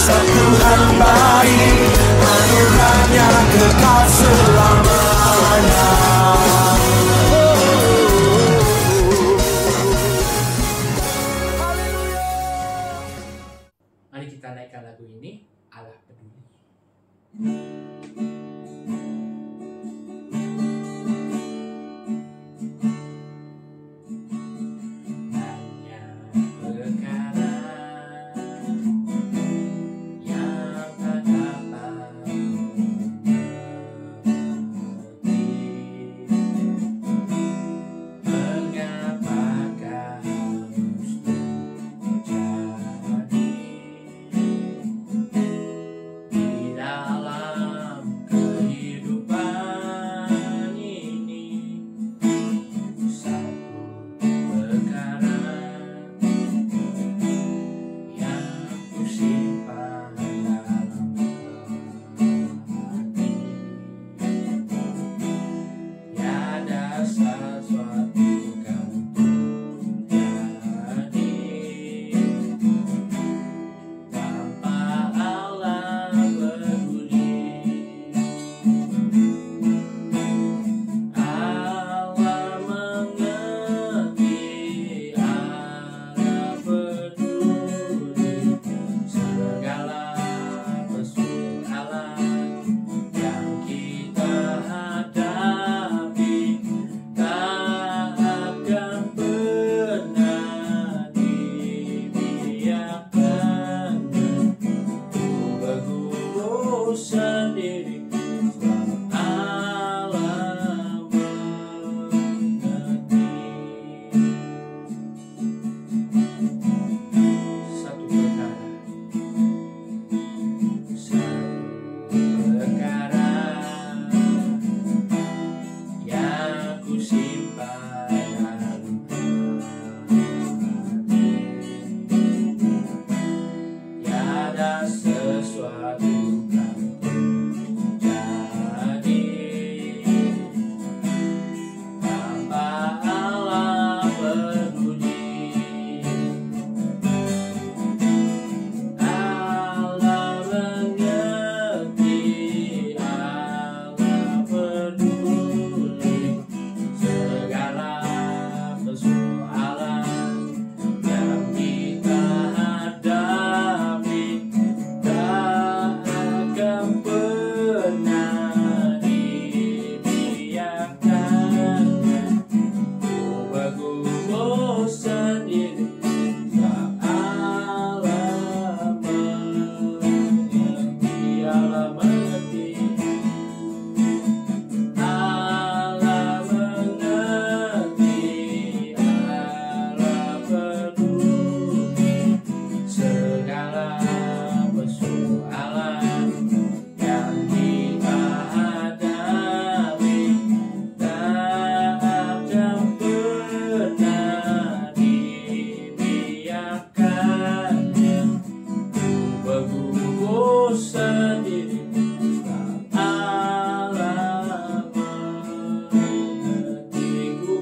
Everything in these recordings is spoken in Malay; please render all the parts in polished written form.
Tuhan baik, anugerahnya kekal selamanya. Mari kita naikkan lagu ini, Allah Peduli. Hanya perkara yang tak dapat mengerti, mengapakah harus terjadi di dalam kehidupan ini. Satu perkara yang kusimpan dalam hati, tiada sesuatu kan terjadi tanpa Allah peduli. Allah mengerti, Allah peduli segala persoalan yang kita hadapi, tak akan pernah dibiarkannya bergumul sendiri. Sebab Allah mengerti. Satu perkara yang kusimpan dalam hati, tiada sesuatu kan terjadi tanpa Allah peduli. Allah mengerti, Allah peduli segala persoalan yang kita hadapi, tak akan pernah dibiarkannya bergumul sendiri. Sebab Allah mengerti, Allah mengerti, Allah mengerti, Allah peduli segala persoalan yang kita hadapi, tak akan pernah dibiarkannya bergumul sendiri. Sebab Allah mengerti. Ku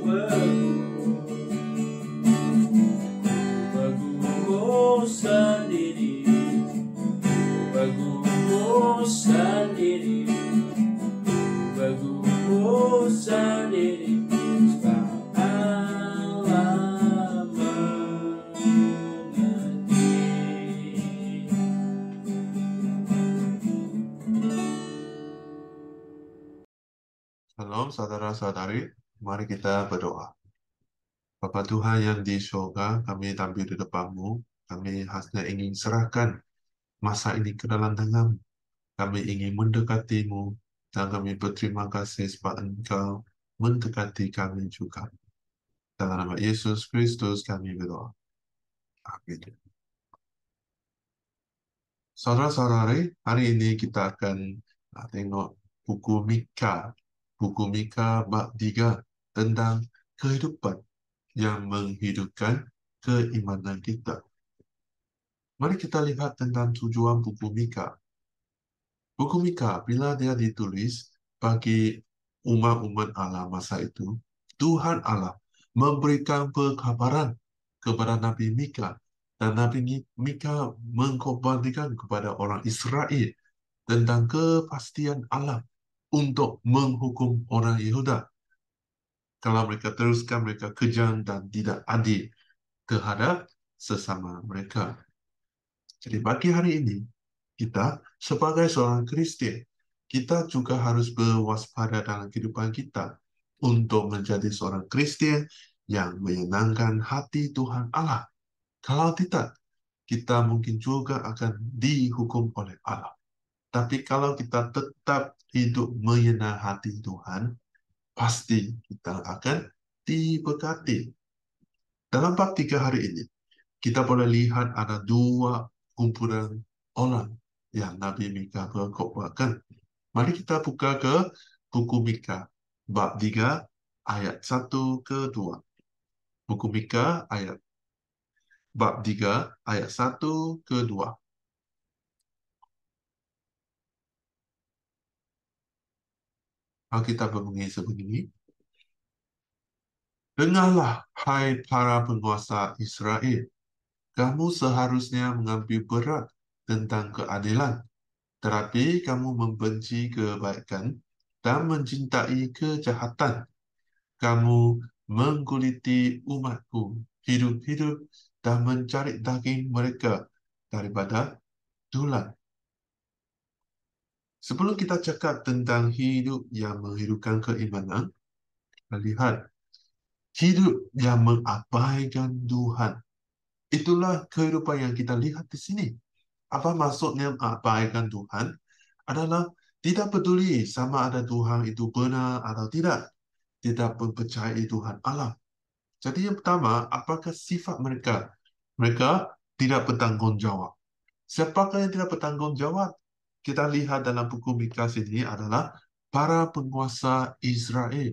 bergumul sendiri, bergumul sendiri, bergumul sendiri. Sebab Allah mengerti. Shalom saudara-saudari, mari kita berdoa. Bapa Tuhan yang di surga, kami tampil di depan-Mu. Kami hanya ingin serahkan masa ini ke dalam tangan. Kami ingin mendekati-Mu, dan kami berterima kasih sebab Engkau mendekati kami juga. Dalam nama Yesus Kristus kami berdoa. Amin. Saudara-saudari, hari ini kita akan tengok buku Mika. Buku Mika bab 3 tentang kehidupan yang menghidupkan keimanan kita. Mari kita lihat tentang tujuan buku Mika. Buku Mika, bila dia ditulis bagi umat-umat Allah masa itu, Tuhan Allah memberikan perkabaran kepada Nabi Mika Dan Nabi Mika mengkhabarkan kepada orang Israel tentang kepastian Allah untuk menghukum orang Yehuda kalau mereka teruskan mereka kejam dan tidak adil terhadap sesama mereka. Jadi bagi hari ini, kita sebagai seorang Kristian, kita juga harus berwaspada dalam kehidupan kita untuk menjadi seorang Kristian yang menyenangkan hati Tuhan Allah. Kalau tidak, kita mungkin juga akan dihukum oleh Allah. Tapi kalau kita tetap hidup menyenang hati Tuhan, pasti kita akan diberkati. Dalam bab 3 hari ini, kita boleh lihat ada dua kumpulan orang yang Nabi Mika berkhotbahkan. Mari kita buka ke buku Mika, bab 3, ayat 1 ke 2. Buku Mika, bab 3, ayat 1 ke 2. Alkitab berbunyi sebegini. Dengarlah, hai para penguasa Israel, kamu seharusnya mengambil berat tentang keadilan, tetapi kamu membenci kebaikan dan mencintai kejahatan. Kamu mengguliti umatku hidup-hidup dan mencari daging mereka daripada tulang. Sebelum kita cakap tentang hidup yang menghidupkan keimanan, kita lihat hidup yang mengabaikan Tuhan. Itulah kehidupan yang kita lihat di sini. Apa maksudnya mengabaikan Tuhan? Adalah tidak peduli sama ada Tuhan itu benar atau tidak. Tidak mempercayai Tuhan Allah. Jadi yang pertama, apakah sifat mereka? Mereka tidak bertanggung jawab. Siapakah yang tidak bertanggung jawab? Kita lihat dalam buku Mika ini adalah para penguasa Israel.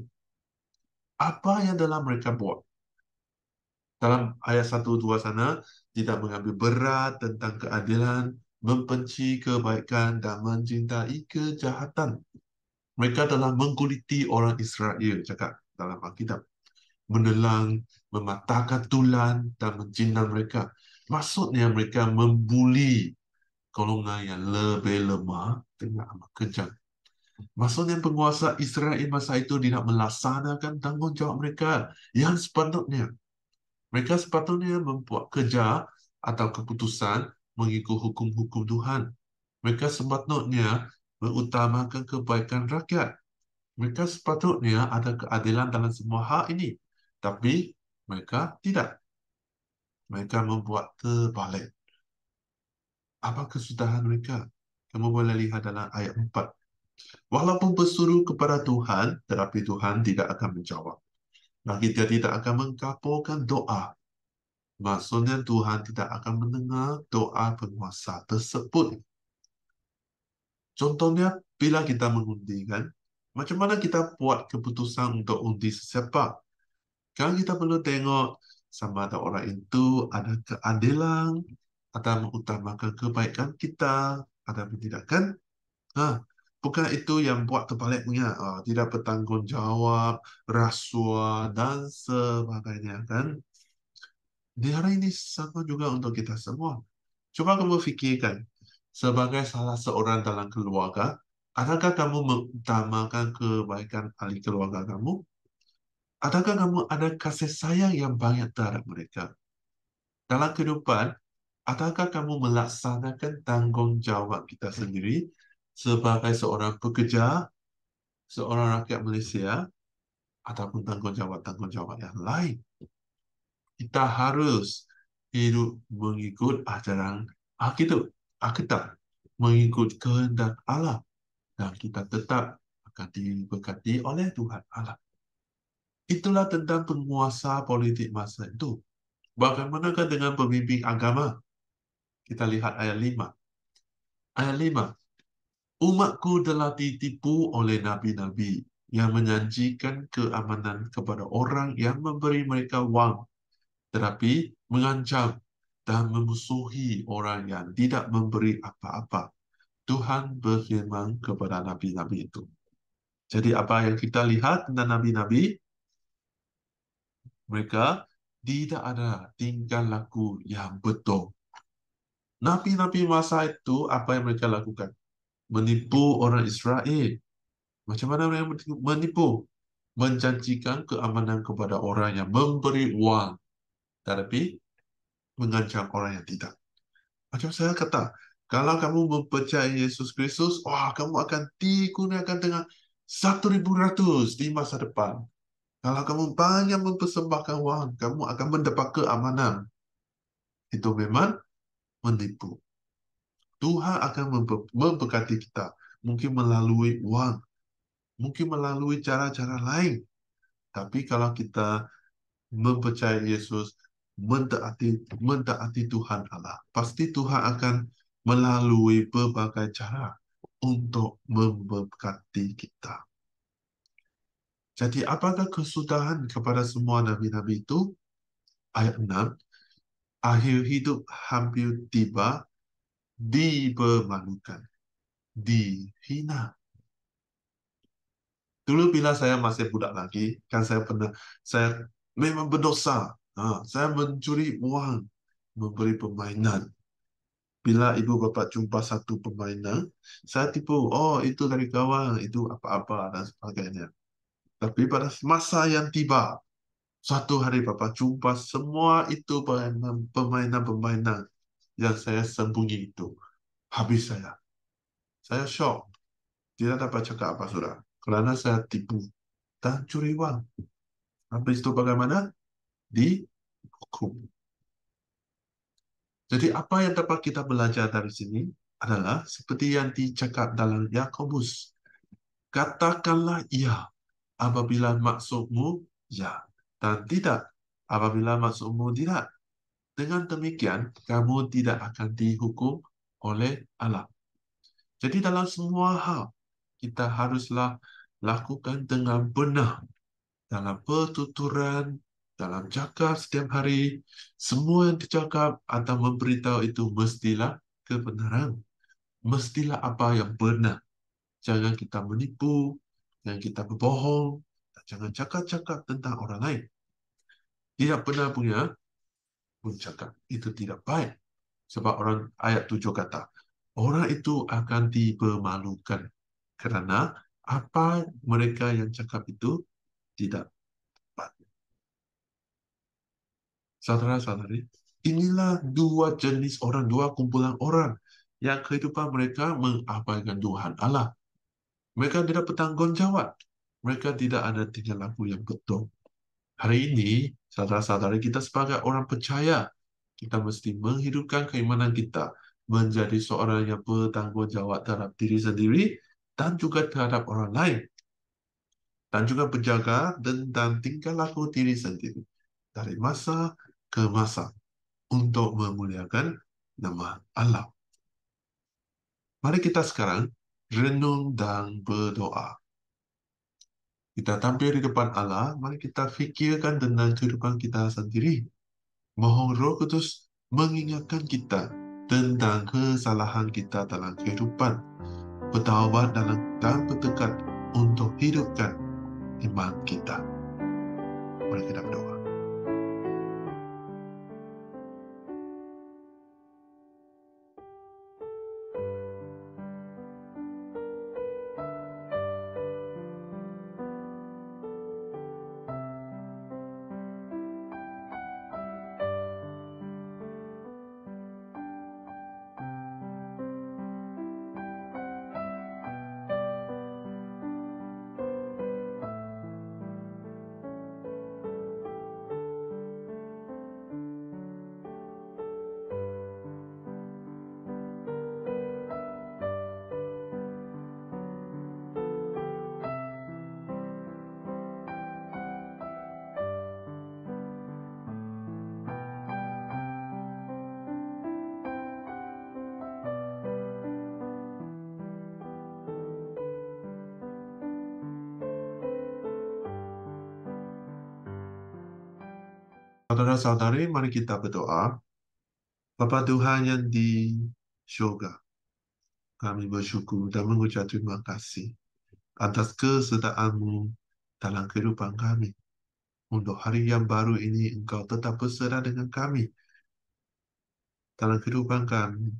Apa yang dalam mereka buat? Dalam ayat 1-2 sana, tidak mengambil berat tentang keadilan, membenci kebaikan, dan mencintai kejahatan. Mereka telah mengkuliti orang Israel, cakap dalam Alkitab. Menelan, mematahkan tulang, dan menjinam mereka. Maksudnya mereka membuli golongan yang lebih lemah dengan amat kejam. Maksudnya penguasa Israel masa itu tidak melaksanakan tanggungjawab mereka yang sepatutnya. Mereka sepatutnya membuat kerja atau keputusan mengikut hukum-hukum Tuhan. Mereka sepatutnya mengutamakan kebaikan rakyat. Mereka sepatutnya ada keadilan dalam semua hal ini. Tapi mereka tidak. Mereka membuat terbalik. Apa kesudahan mereka? Kamu boleh lihat dalam ayat 4. Walaupun berseru kepada Tuhan, tetapi Tuhan tidak akan menjawab. Lagi dia tidak akan mengabulkan doa. Maksudnya Tuhan tidak akan mendengar doa penguasa tersebut. Contohnya, bila kita mengundi kan, macam mana kita buat keputusan untuk undi sesiapa? Kan kita perlu tengok sama ada orang itu ada keadilan atau mengutamakan kebaikan kita, ada tidak kan? Bukan itu yang buat terbaliknya, tidak bertanggung jawab, rasuah dan sebagainya kan? Di hari ini sama juga untuk kita semua. Coba kamu fikirkan, sebagai salah seorang dalam keluarga, adakah kamu mengutamakan kebaikan ahli keluarga kamu? Adakah kamu ada kasih sayang yang banyak terhadap mereka? Dalam kehidupan, adakah kamu melaksanakan tanggungjawab kita sendiri sebagai seorang pekerja, seorang rakyat Malaysia, ataupun tanggungjawab-tanggungjawab yang lain? Kita harus hidup mengikut ajaran Alkitab, Alkitab, mengikut kehendak Allah, dan kita tetap akan diberkati oleh Tuhan Allah. Itulah tentang penguasa politik masa itu. Bagaimanakah dengan pemimpin agama? Kita lihat ayat 5. Ayat 5. Umatku telah ditipu oleh nabi-nabi yang menjanjikan keamanan kepada orang yang memberi mereka wang, tetapi mengancam dan memusuhi orang yang tidak memberi apa-apa. Tuhan berfirman kepada nabi-nabi itu. Jadi apa yang kita lihat tentang nabi-nabi? Mereka tidak ada tingkah laku yang betul. Nabi-nabi masa itu, apa yang mereka lakukan? Menipu orang Israel. Macam mana mereka menipu? Menjanjikan keamanan kepada orang yang memberi uang, tetapi mengancam orang yang tidak. Macam saya kata, kalau kamu mempercayai Yesus Kristus, wah, kamu akan digunakan dengan 1.100 di masa depan. Kalau kamu banyak mempersembahkan wang, kamu akan mendapat keamanan. Itu memang menipu. Tuhan akan memberkati kita. Mungkin melalui wang, mungkin melalui cara-cara lain. Tapi kalau kita mempercayai Yesus, mentaati Tuhan Allah, pasti Tuhan akan melalui berbagai cara untuk memberkati kita. Jadi apakah kesudahan kepada semua nabi-nabi itu? Ayat 6, akhir hidup hampir tiba, dipermalukan, dihina. Dulu bila saya masih budak lagi, kan saya memang berdosa. Saya mencuri uang, memberi permainan. Bila ibu bapa jumpa satu permainan, saya tipu. Oh, itu dari kawan, itu apa-apa dan sebagainya. Tapi pada masa yang tiba, suatu hari bapa jumpa semua itu permainan-permainan yang saya sembunyi itu. Habis saya. Saya shock. Tidak dapat cakap apa sudah. Kerana saya tipu dan curi uang. Habis itu bagaimana? Dihukum. Jadi apa yang dapat kita belajar dari sini adalah seperti yang dicakap dalam Yakobus. Katakanlah ya apabila maksudmu ya, dan tidak apabila maksudmu tidak. Dengan demikian, kamu tidak akan dihukum oleh Allah. Jadi dalam semua hal, kita haruslah lakukan dengan benar. Dalam pertuturan, dalam cakap setiap hari, semua yang dicakap atau memberitahu itu mestilah kebenaran. Mestilah apa yang benar. Jangan kita menipu, jangan kita berbohong, dan jangan cakap-cakap tentang orang lain. Tidak benar punya pun cakap. Itu tidak baik. Sebab ayat 7 kata, orang itu akan dipermalukan kerana apa mereka yang cakap itu tidak tepat. Saudara-saudari, inilah dua jenis orang, dua kumpulan orang yang kehidupan mereka mengabaikan Tuhan Allah. Mereka tidak bertanggungjawab. Mereka tidak ada tingkah laku yang betul. Hari ini, saudara-saudari kita sebagai orang percaya, kita mesti menghidupkan keimanan kita menjadi seorang yang bertanggungjawab terhadap diri sendiri dan juga terhadap orang lain. Dan juga berjaga tentang tingkah laku diri sendiri dari masa ke masa untuk memuliakan nama Allah. Mari kita sekarang renung dan berdoa. Kita tampil di depan Allah, mari kita fikirkan tentang kehidupan kita sendiri. Mohon Roh Kudus mengingatkan kita tentang kesalahan kita dalam kehidupan, bertaubat dan bertekad untuk hidupkan iman kita. Mari kita berdoa. Saudara-saudari, mari kita berdoa. Bapa Tuhan yang di syurga, kami bersyukur dan mengucap terima kasih atas kesediaan-Mu dalam kehidupan kami. untuk hari yang baru ini Engkau tetap bersama dengan kami dalam kehidupan kami,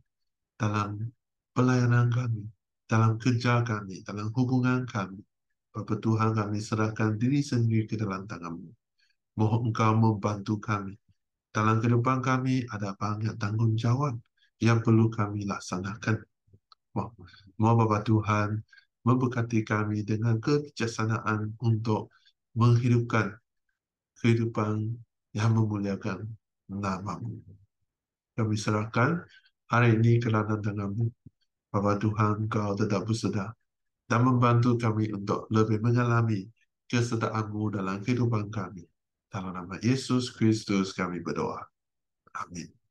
dalam pelayanan kami, dalam kerja kami, dalam hubungan kami. Bapa Tuhan, kami serahkan diri sendiri ke dalam tangan-Mu. Mohon Engkau membantu kami. Dalam kehidupan kami ada banyak tanggungjawab yang perlu kami laksanakan. Mohon Bapa Tuhan memberkati kami dengan kebijaksanaan untuk menghidupkan kehidupan yang memuliakan nama-Mu. Kami serahkan hari ini ke dalam tangan-Mu. Bapa Tuhan, Engkau tetap bersedia dan membantu kami untuk lebih mengalami kesertaan-Mu dalam kehidupan kami. Dalam nama Yesus Kristus kami berdoa. Amin.